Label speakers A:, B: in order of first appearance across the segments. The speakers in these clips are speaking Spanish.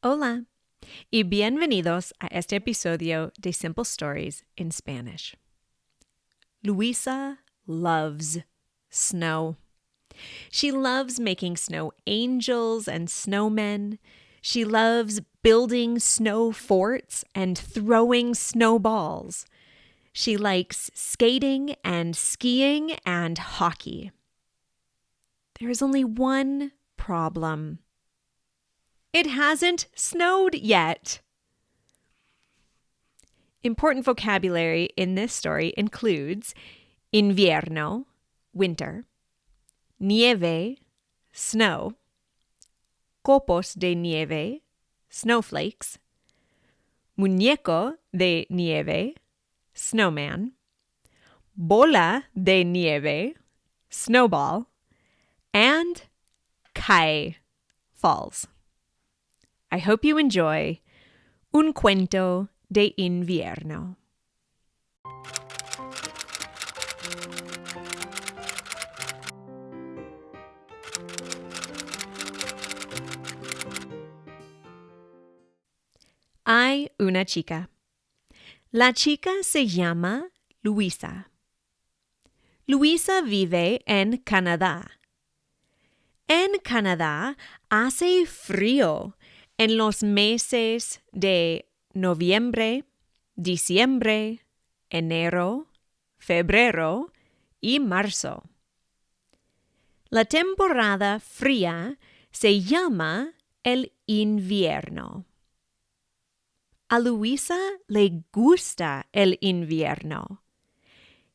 A: Hola y bienvenidos a este episodio de Simple Stories in Spanish. Luisa loves snow. She loves making snow angels and snowmen. She loves building snow forts and throwing snowballs. She likes skating and skiing and hockey. There is only one problem. It hasn't snowed yet. Important vocabulary in this story includes invierno, winter, nieve, snow, copos de nieve, snowflakes, muñeco de nieve, snowman, bola de nieve, snowball, and cae, falls. I hope you enjoy Un cuento de invierno. Hay una chica. La chica se llama Luisa. Luisa vive en Canadá. En Canadá hace frío en los meses de noviembre, diciembre, enero, febrero y marzo. La temporada fría se llama el invierno. A Luisa le gusta el invierno.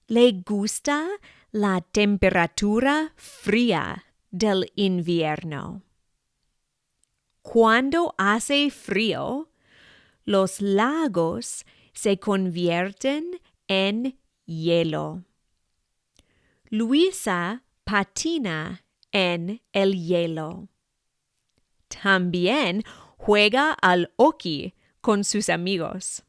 A: Le gusta la temperatura fría del invierno. Cuando hace frío, los lagos se convierten en hielo. Luisa patina en el hielo. También juega al hockey con sus amigos.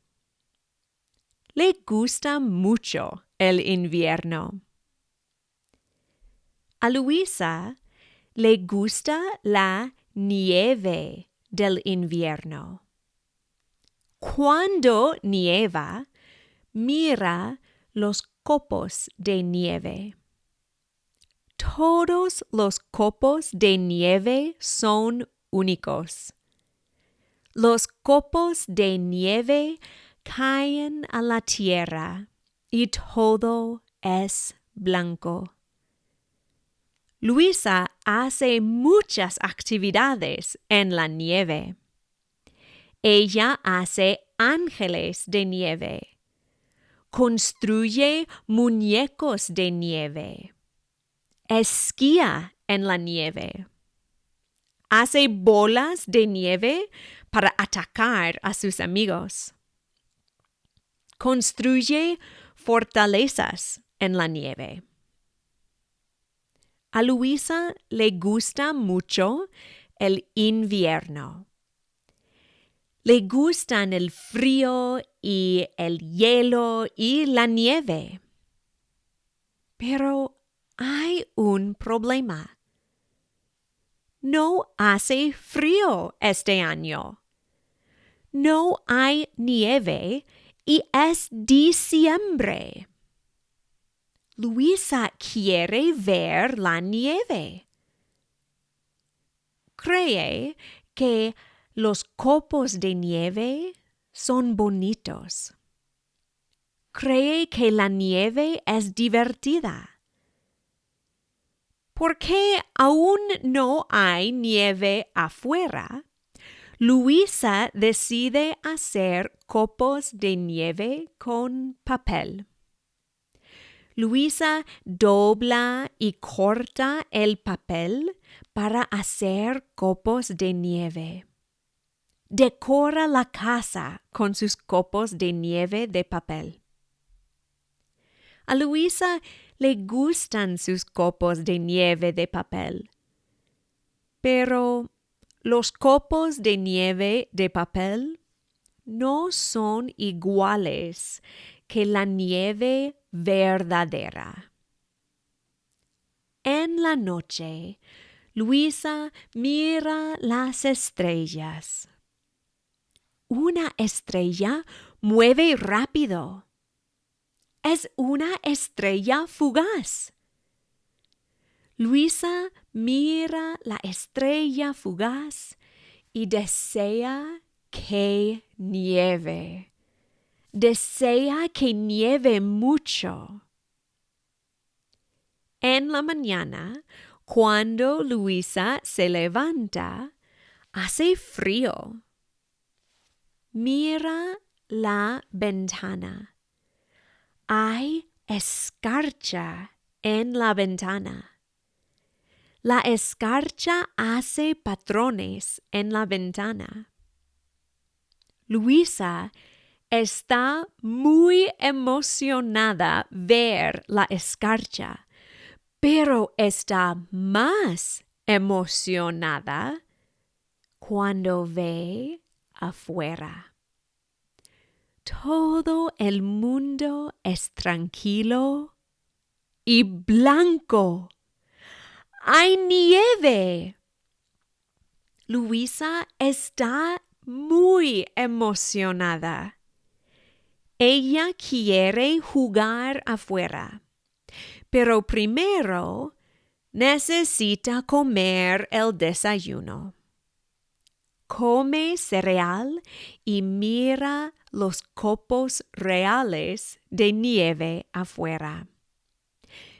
A: Le gusta mucho el invierno. A Luisa le gusta la nieve del invierno. Cuando nieva, mira los copos de nieve. Todos los copos de nieve son únicos. Los copos de nieve caen a la tierra y todo es blanco. Luisa hace muchas actividades en la nieve. Ella hace ángeles de nieve. Construye muñecos de nieve. Esquía en la nieve. Hace bolas de nieve para atacar a sus amigos. Construye fortalezas en la nieve. A Luisa le gusta mucho el invierno. Le gustan el frío y el hielo y la nieve. Pero hay un problema. No hace frío este año. No hay nieve y es diciembre. Luisa quiere ver la nieve. Cree que los copos de nieve son bonitos. Cree que la nieve es divertida. Porque aún no hay nieve afuera, Luisa decide hacer copos de nieve con papel. Luisa dobla y corta el papel para hacer copos de nieve. Decora la casa con sus copos de nieve de papel. A Luisa le gustan sus copos de nieve de papel. Pero los copos de nieve de papel no son iguales que la nieve verdadera. En la noche, Luisa mira las estrellas. una estrella mueve rápido. Es una estrella fugaz. Luisa mira la estrella fugaz y desea que nieve. Desea que nieve mucho. En la mañana, cuando Luisa se levanta, hace frío. Mira la ventana. Hay escarcha en la ventana. La escarcha hace patrones en la ventana. Luisa está muy emocionada ver la escarcha, pero está más emocionada cuando ve afuera. Todo el mundo es tranquilo y blanco. ¡Hay nieve! Luisa está muy emocionada. Ella quiere jugar afuera, pero primero necesita comer el desayuno. Come cereal y mira los copos reales de nieve afuera.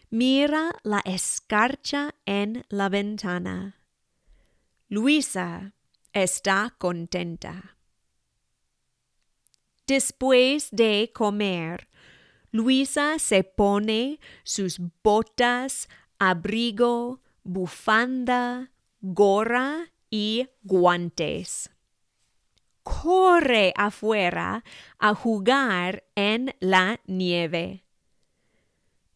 A: Mira la escarcha en la ventana. Luisa está contenta. Después de comer, Luisa se pone sus botas, abrigo, bufanda, gorra y guantes. Corre afuera a jugar en la nieve.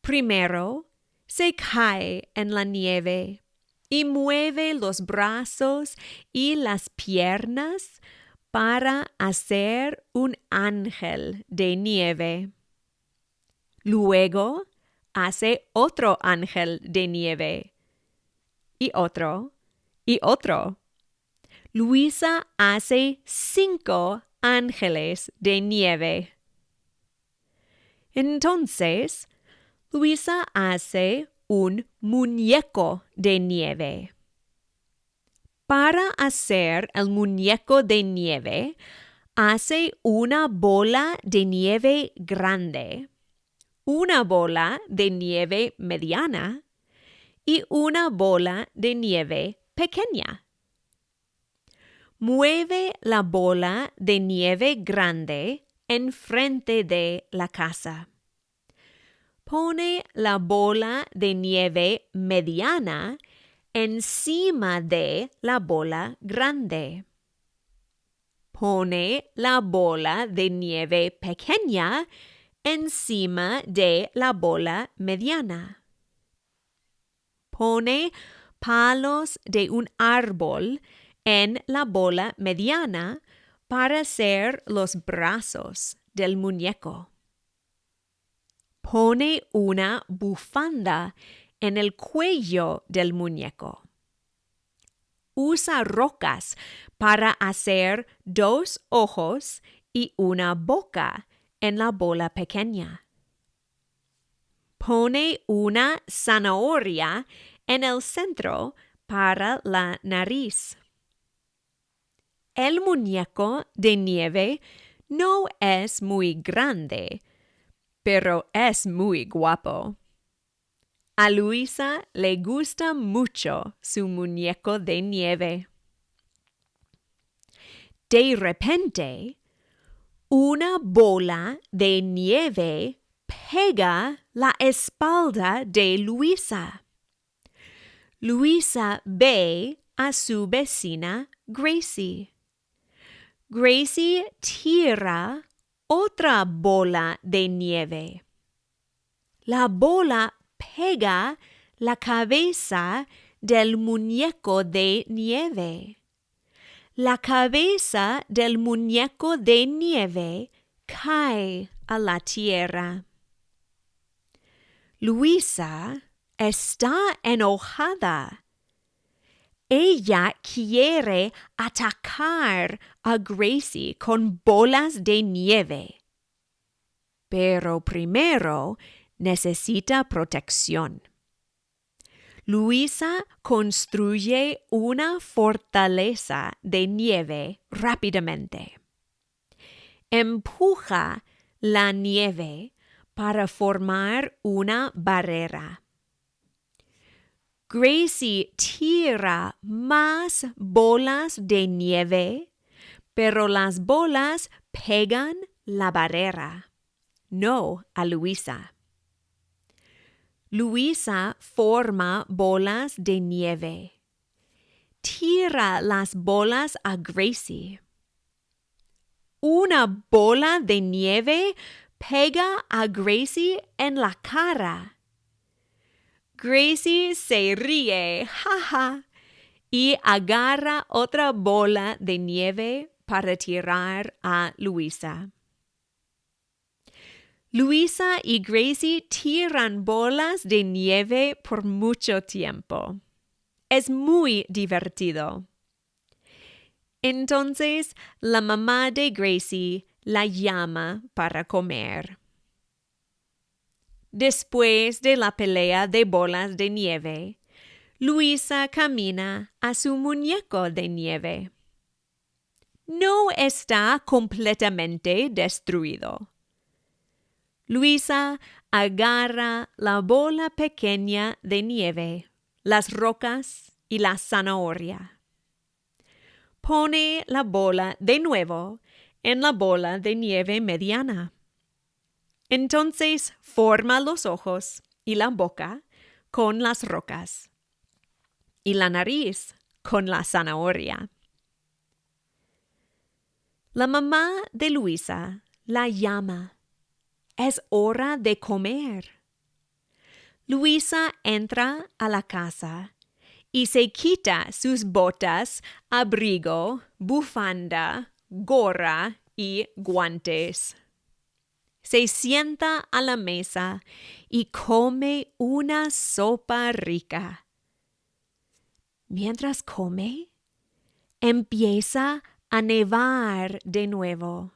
A: Primero, se cae en la nieve y mueve los brazos y las piernas para hacer un ángel de nieve. Luego, hace otro ángel de nieve. Y otro, y otro. Luisa hace 5 ángeles de nieve. Entonces, Luisa hace un muñeco de nieve. Para hacer el muñeco de nieve, hace una bola de nieve grande, una bola de nieve mediana y una bola de nieve pequeña. Mueve la bola de nieve grande enfrente de la casa. Pone la bola de nieve mediana encima de la bola grande. Pone la bola de nieve pequeña encima de la bola mediana. Pone palos de un árbol en la bola mediana para hacer los brazos del muñeco. Pone una bufanda en el cuello del muñeco. Usa rocas para hacer 2 ojos y una boca en la bola pequeña. Pone una zanahoria en el centro para la nariz. El muñeco de nieve no es muy grande, pero es muy guapo. A Luisa le gusta mucho su muñeco de nieve. De repente, una bola de nieve pega la espalda de Luisa. Luisa ve a su vecina Gracie. Gracie tira otra bola de nieve. La bola pega la cabeza del muñeco de nieve. La cabeza del muñeco de nieve cae a la tierra. Luisa está enojada. Ella quiere atacar a Gracie con bolas de nieve. Pero primero necesita protección. Luisa construye una fortaleza de nieve rápidamente. Empuja la nieve para formar una barrera. Gracie tira más bolas de nieve, pero las bolas pegan la barrera, no a Luisa. Luisa forma bolas de nieve. Tira las bolas a Gracie. Una bola de nieve pega a Gracie en la cara. Gracie se ríe, jaja, y agarra otra bola de nieve para tirar a Luisa. Luisa y Gracie tiran bolas de nieve por mucho tiempo. Es muy divertido. Entonces, la mamá de Gracie la llama para comer. Después de la pelea de bolas de nieve, Luisa camina a su muñeco de nieve. No está completamente destruido. Luisa agarra la bola pequeña de nieve, las rocas y la zanahoria. Pone la bola de nuevo en la bola de nieve mediana. Entonces forma los ojos y la boca con las rocas y la nariz con la zanahoria. La mamá de Luisa la llama. Es hora de comer. Luisa entra a la casa y se quita sus botas, abrigo, bufanda, gorra y guantes. Se sienta a la mesa y come una sopa rica. Mientras come, empieza a nevar de nuevo.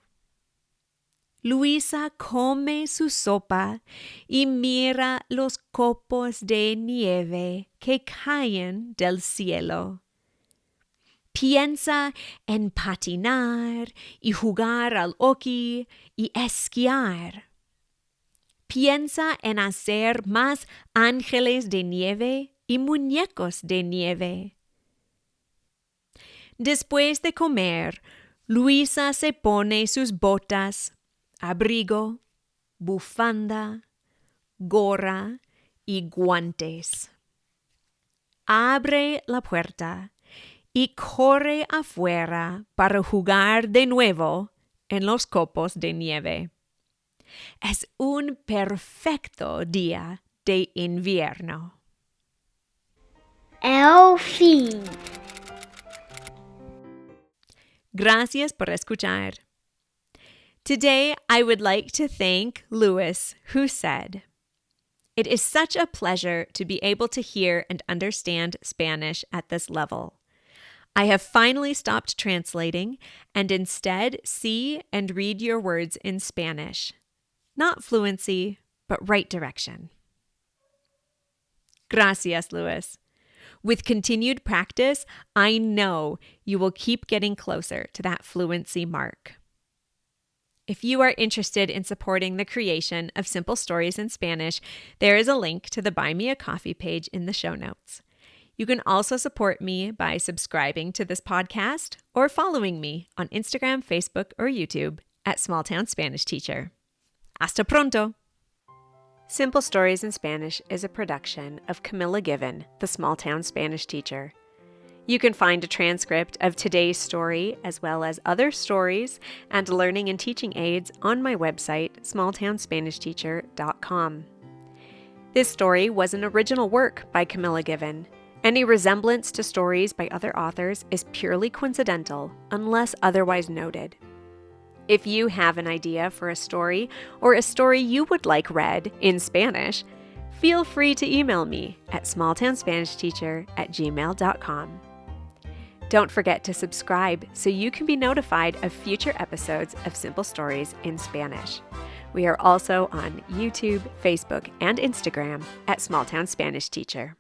A: Luisa come su sopa y mira los copos de nieve que caen del cielo. Piensa en patinar y jugar al hockey y esquiar. Piensa en hacer más ángeles de nieve y muñecos de nieve. Después de comer, Luisa se pone sus botas, abrigo, bufanda, gorra y guantes. Abre la puerta y corre afuera para jugar de nuevo en los copos de nieve. Es un perfecto día de invierno.
B: El fin.
A: Gracias por escuchar. Today, I would like to thank Louis, who said, "It is such a pleasure to be able to hear and understand Spanish at this level. I have finally stopped translating and instead see and read your words in Spanish. Not fluency, but right direction." Gracias, Louis. With continued practice, I know you will keep getting closer to that fluency mark. If you are interested in supporting the creation of simple stories in Spanish, there is a link to the Buy Me a Coffee page in the show notes. You can also support me by subscribing to this podcast or following me on Instagram, Facebook, or YouTube at Small Town Spanish Teacher. Hasta pronto! Simple Stories in Spanish is a production of Camilla Given, the Small Town Spanish Teacher. You can find a transcript of today's story as well as other stories and learning and teaching aids on my website, smalltownspanishteacher.com. This story was an original work by Camilla Given. Any resemblance to stories by other authors is purely coincidental unless otherwise noted. If you have an idea for a story or a story you would like read in Spanish, feel free to email me at smalltownspanishteacher@gmail.com. Don't forget to subscribe so you can be notified of future episodes of Simple Stories in Spanish. We are also on YouTube, Facebook, and Instagram at Small Town Spanish Teacher.